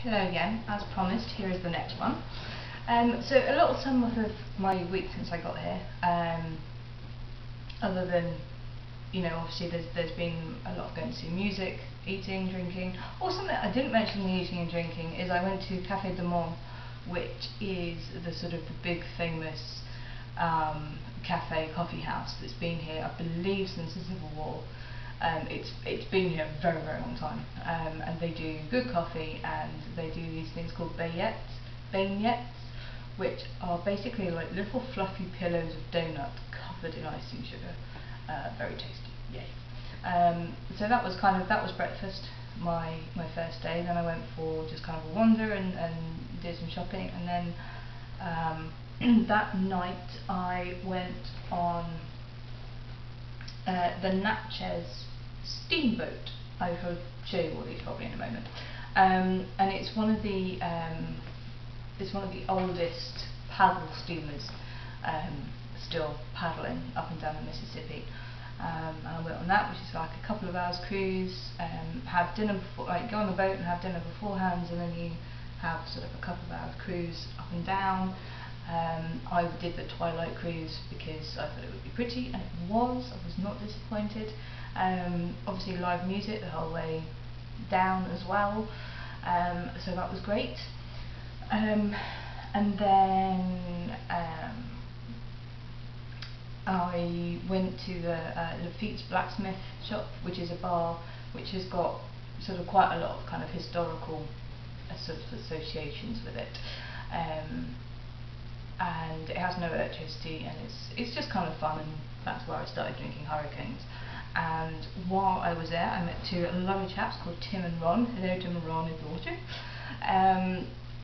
Hello again, as promised, here is the next one. So a little sum up of my week since I got here, other than, obviously there's been a lot of going to see music, eating, drinking. Or something I didn't mention in the eating and drinking is I went to Café de Monde, which is the sort of the big famous coffee house that's been here, I believe, since the Civil War. It's been here a very, very long time, and they do good coffee, and they do these things called bagnettes, which are basically like little fluffy pillows of donut covered in icing sugar. Very tasty, yay. So that was breakfast, my first day. Then I went for just kind of a wander and did some shopping, and then that night I went on the Natchez steamboat. I will show you all these probably in a moment. And it's one of the oldest paddle steamers still paddling up and down the Mississippi. And I went on that, which is like a couple of hours cruise. Have dinner before, like go on the boat and have dinner beforehand, and then you have sort of a couple of hours cruise up and down. I did the twilight cruise because I thought it would be pretty, and it was. I was not disappointed. Obviously live music the whole way down as well, so that was great. And then I went to the Lafitte's blacksmith shop, which is a bar which has got sort of quite a lot of kind of historical sort of associations with it. And it has no electricity, and it's just kind of fun, and that's where I started drinking hurricanes. And while I was there, I met two lovely chaps called Tim and Ron. Hello, Tim and Ron, if you're watching.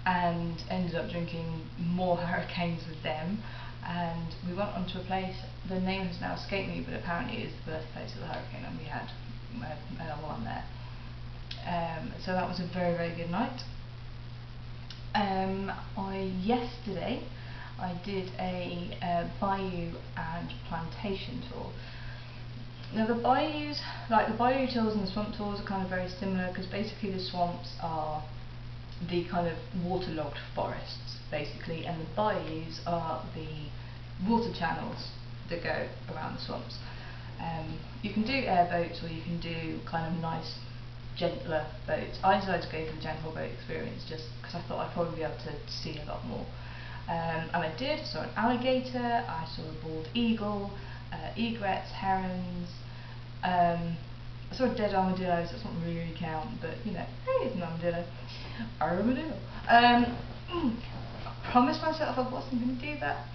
And ended up drinking more hurricanes with them. And we went on to a place, the name has now escaped me, but apparently it is the birthplace of the hurricane, and we had another one there. So that was a very, very good night. Yesterday I did a bayou and plantation tour. Now the bayous, like the bayou tours and the swamp tours, are kind of very similar, because basically the swamps are the kind of waterlogged forests basically, and the bayous are the water channels that go around the swamps. You can do airboats, or you can do kind of nice gentler boats. I decided to go for the gentle boat experience just because I thought I'd probably be able to see a lot more. And I did. I saw an alligator, I saw a bald eagle, egrets, herons, I saw a dead armadillo, so that doesn't really count, but you know, hey, it's an armadillo. Armadillo. I promised myself I wasn't going to do that.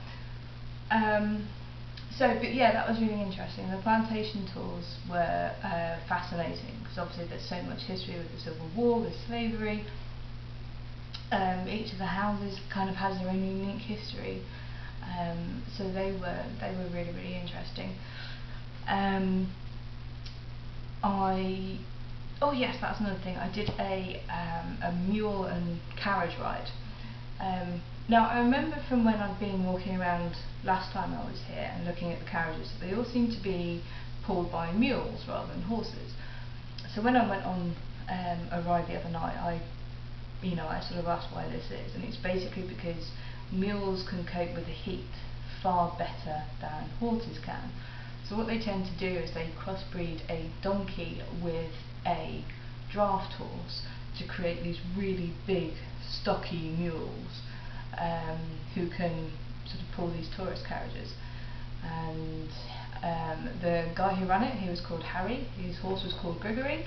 But yeah, that was really interesting. The plantation tours were fascinating, because obviously there's so much history with the Civil War, with slavery. Each of the houses kind of has their own unique history, so they were really, really interesting. Oh yes, that's another thing. I did a mule and carriage ride. Now I remember from when I'd been walking around last time I was here and looking at the carriages, they all seem to be pulled by mules rather than horses. So when I went on a ride the other night, I sort of asked why this is, and it's basically because mules can cope with the heat far better than horses can. So what they tend to do is they crossbreed a donkey with a draft horse to create these really big, stocky mules who can sort of pull these tourist carriages. And the guy who ran it, he was called Harry. His horse was called Gregory.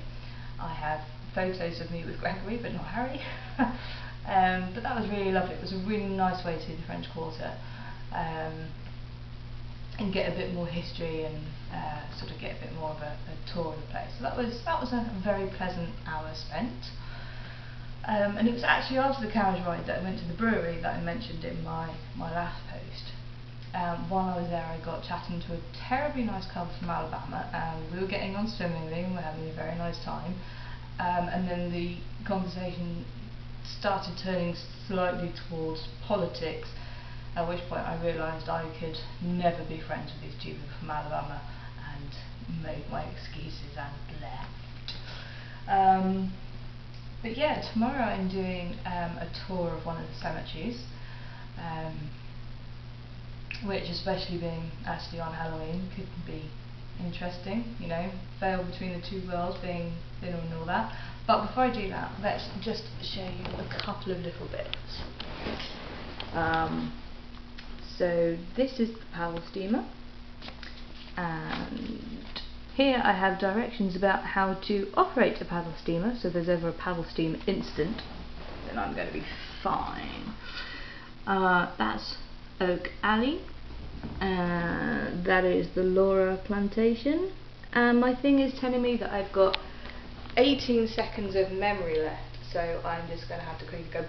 I have photos of me with Gregory, but not Harry. But that was really lovely. It was a really nice way to see the French Quarter, and get a bit more history, and sort of get a bit more of a tour of the place. So that was a very pleasant hour spent. And it was actually after the carriage ride that I went to the brewery that I mentioned in my last post. While I was there, I got chatting to a terribly nice couple from Alabama, and we were getting on swimmingly, and we were having a very nice time. And then the conversation started turning slightly towards politics, at which point I realised I could never be friends with these two people from Alabama, and made my excuses and left. But yeah, tomorrow I'm doing a tour of one of the cemeteries, which, especially being actually on Halloween, could be interesting, you know, veil between the two worlds, being thinner and all that. But before I do that, let's just show you a couple of little bits. So this is the paddle steamer, and here I have directions about how to operate a paddle steamer, so if there's ever a paddle steamer incident, then I'm going to be fine. That's Oak Alley, and that is the NOLA plantation, and my thing is telling me that I've got 18 seconds of memory left, so I'm just going to have to quickly go